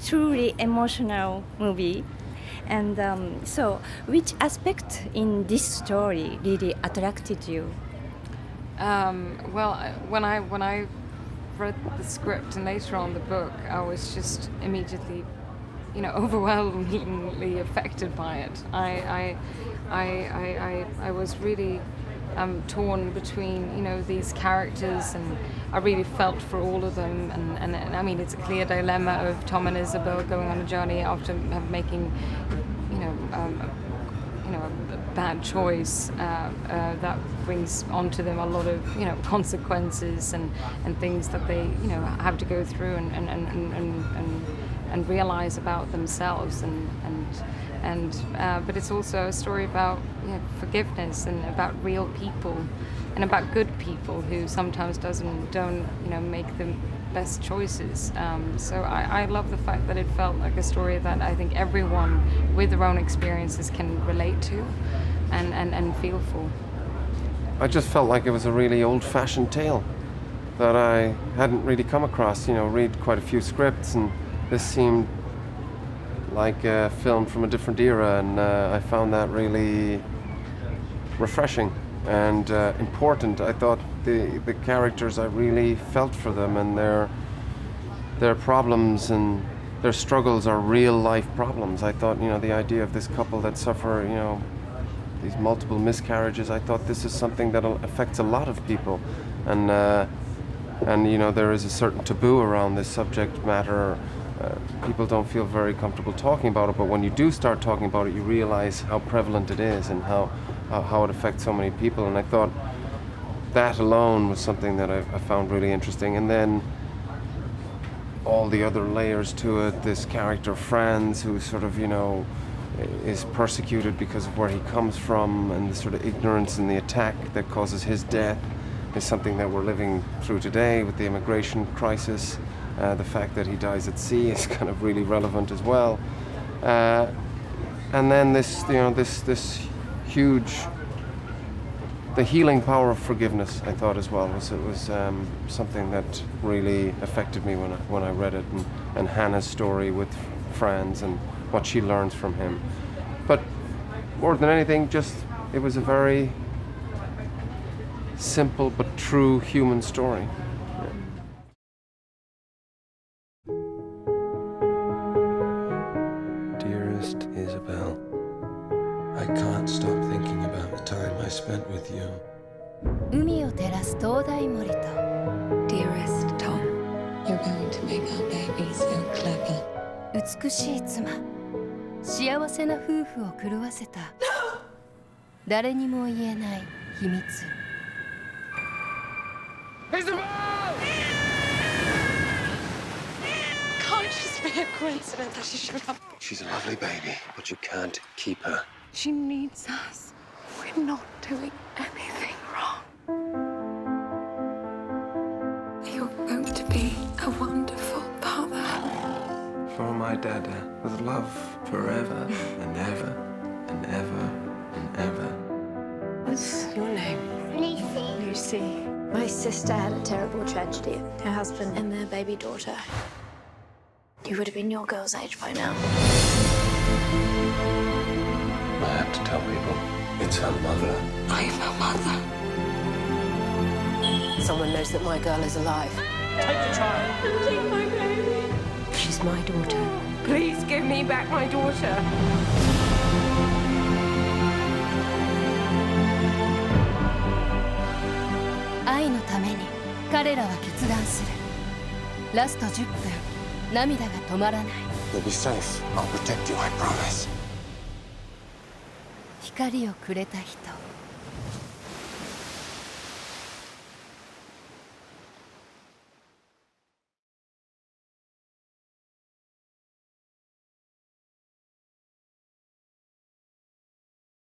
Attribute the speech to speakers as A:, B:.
A: truly emotional movie. And so, which aspect in this story really attracted you?
B: Well, when I read the script and later on the book, I was just immediately, overwhelmingly affected by it. I was really torn between, these characters, and I really felt for all of them. And I mean, it's a clear dilemma of Tom and Isabel going on a journey after making, a bad choice that brings onto them a lot of consequences and things that they have to go through and realize about themselves but it's also a story about forgiveness and about real people and about good people who sometimes don't make the best choices. So I love the fact that it felt like a story that I think everyone with their own experiences can relate to and feel for.
C: I just felt like it was a really old-fashioned tale that I hadn't really come across. Read quite a few scripts, and this seemed like a film from a different era, and I found that really refreshing and important. I thought the characters, I really felt for them, and their problems and their struggles are real life problems. I thought, the idea of this couple that suffer, these multiple miscarriages, I thought this is something that affects a lot of people, and there is a certain taboo around this subject matter. People don't feel very comfortable talking about it, but when you do start talking about it, you realize how prevalent it is and how it affects so many people. And I thought that alone was something that I found really interesting. And then all the other layers to it, this character Franz, who sort of, is persecuted because of where he comes from, and the sort of ignorance and the attack that causes his death is something that we're living through today with the immigration crisis. The fact that he dies at sea is kind of really relevant as well. And then this huge, the healing power of forgiveness, I thought as well, was something that really affected me when I read it, and Hannah's story with Franz and what she learns from him. But more than anything, it was a very simple but true human story.
D: Dearest Isabel, I can't stop thinking about the time I spent with you.
E: 海を照らす灯台守と
F: Dearest Tom, you're going to make our baby so clever.
E: 美しい妻、幸せな夫婦を狂わせた誰にも言えない秘密。
F: Isabel! Can't just be a coincidence that she showed up.
D: She's a lovely baby, but you can't keep her.
F: She needs us. We're not doing anything wrong. You're going to be a wonderful father.
D: For my dada, with love forever and ever and ever and ever.
F: What's your name?
G: Lucy.
F: Lucy.
G: My sister had a terrible tragedy. Her husband and their baby daughter. You would have been your girl's age by now.
D: I have to tell people it's her mother.
F: I'm her mother.
G: Someone knows that my girl is alive.
F: Take the child. Take my baby.
G: She's my daughter.
F: Please give me back my daughter.
E: 愛のために彼らは決断する。ラスト10分、涙が止まらない。
D: You'll be safe. I'll protect you, I promise.
E: 光をくれた人。